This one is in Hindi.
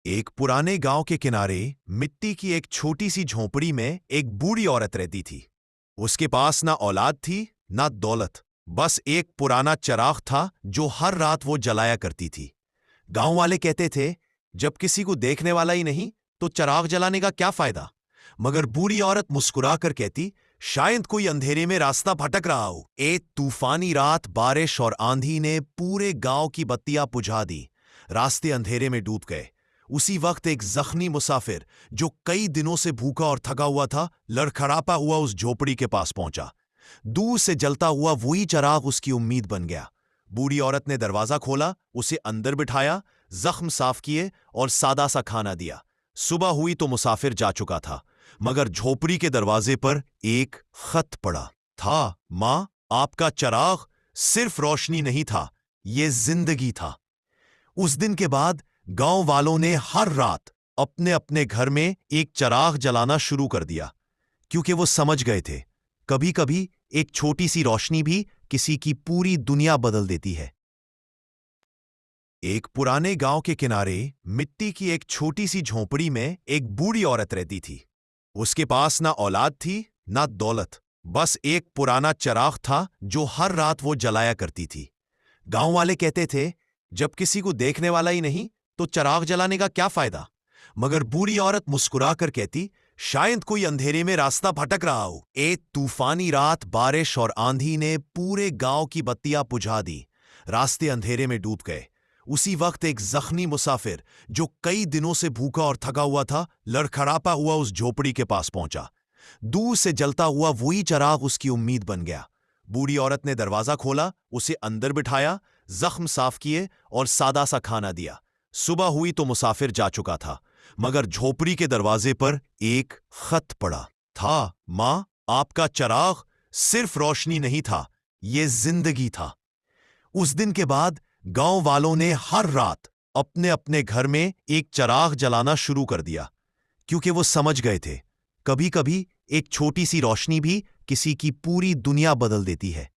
एक पुराने गांव के किनारे मिट्टी की एक छोटी सी झोपड़ी में एक बूढ़ी औरत रहती थी। उसके पास ना औलाद थी ना दौलत, बस एक पुराना चिराग था जो हर रात वो जलाया करती थी। गांव वाले कहते थे, जब किसी को देखने वाला ही नहीं तो चिराग जलाने का क्या फायदा। मगर बूढ़ी औरत मुस्कुरा कर कहती, शायद कोई अंधेरे में रास्ता भटक रहा हो। एक तूफानी रात बारिश और आंधी ने पूरे गांव की बत्तियां बुझा दी। रास्ते अंधेरे में डूब गए। उसी वक्त एक जख्मी मुसाफिर जो कई दिनों से भूखा और थका हुआ था, लड़खड़ाता हुआ उस झोपड़ी के पास पहुंचा। दूर से जलता हुआ वही चिराग उसकी उम्मीद बन गया। बूढ़ी औरत ने दरवाजा खोला, उसे अंदर बिठाया, जख्म साफ किए और सादा सा खाना दिया। सुबह हुई तो मुसाफिर जा चुका था, मगर झोपड़ी के दरवाजे पर एक खत पड़ा था। मां, आपका चिराग सिर्फ रोशनी नहीं था, ये जिंदगी था। उस दिन के बाद गांव वालों ने हर रात अपने अपने घर में एक चिराग जलाना शुरू कर दिया, क्योंकि वो समझ गए थे, कभी कभी एक छोटी सी रोशनी भी किसी की पूरी दुनिया बदल देती है। एक पुराने गांव के किनारे मिट्टी की एक छोटी सी झोपड़ी में एक बूढ़ी औरत रहती थी। उसके पास ना औलाद थी ना दौलत, बस एक पुराना चिराग था जो हर रात वो जलाया करती थी। गांव वाले कहते थे, जब किसी को देखने वाला ही नहीं तो चिराग जलाने का क्या फायदा। मगर बूढ़ी औरत मुस्कुरा कर कहती, शायद कोई अंधेरे में रास्ता भटक रहा हो। एक तूफानी रात बारिश और आंधी ने पूरे गांव की बत्तियां बुझा दी। रास्ते अंधेरे में डूब गए। उसी वक्त एक जख्मी मुसाफिर जो कई दिनों से भूखा और थका हुआ था, लड़खड़ाता हुआ उस झोपड़ी के पास पहुंचा। दूर से जलता हुआ वही चिराग उसकी उम्मीद बन गया। बूढ़ी औरत ने दरवाजा खोला, उसे अंदर बिठाया, जख्म साफ किए और सादा सा खाना दिया। सुबह हुई तो मुसाफिर जा चुका था, मगर झोपड़ी के दरवाजे पर एक खत पड़ा था। मां, आपका चिराग सिर्फ रोशनी नहीं था, ये जिंदगी था। उस दिन के बाद गांव वालों ने हर रात अपने अपने घर में एक चिराग जलाना शुरू कर दिया, क्योंकि वो समझ गए थे, कभी कभी एक छोटी सी रोशनी भी किसी की पूरी दुनिया बदल देती है।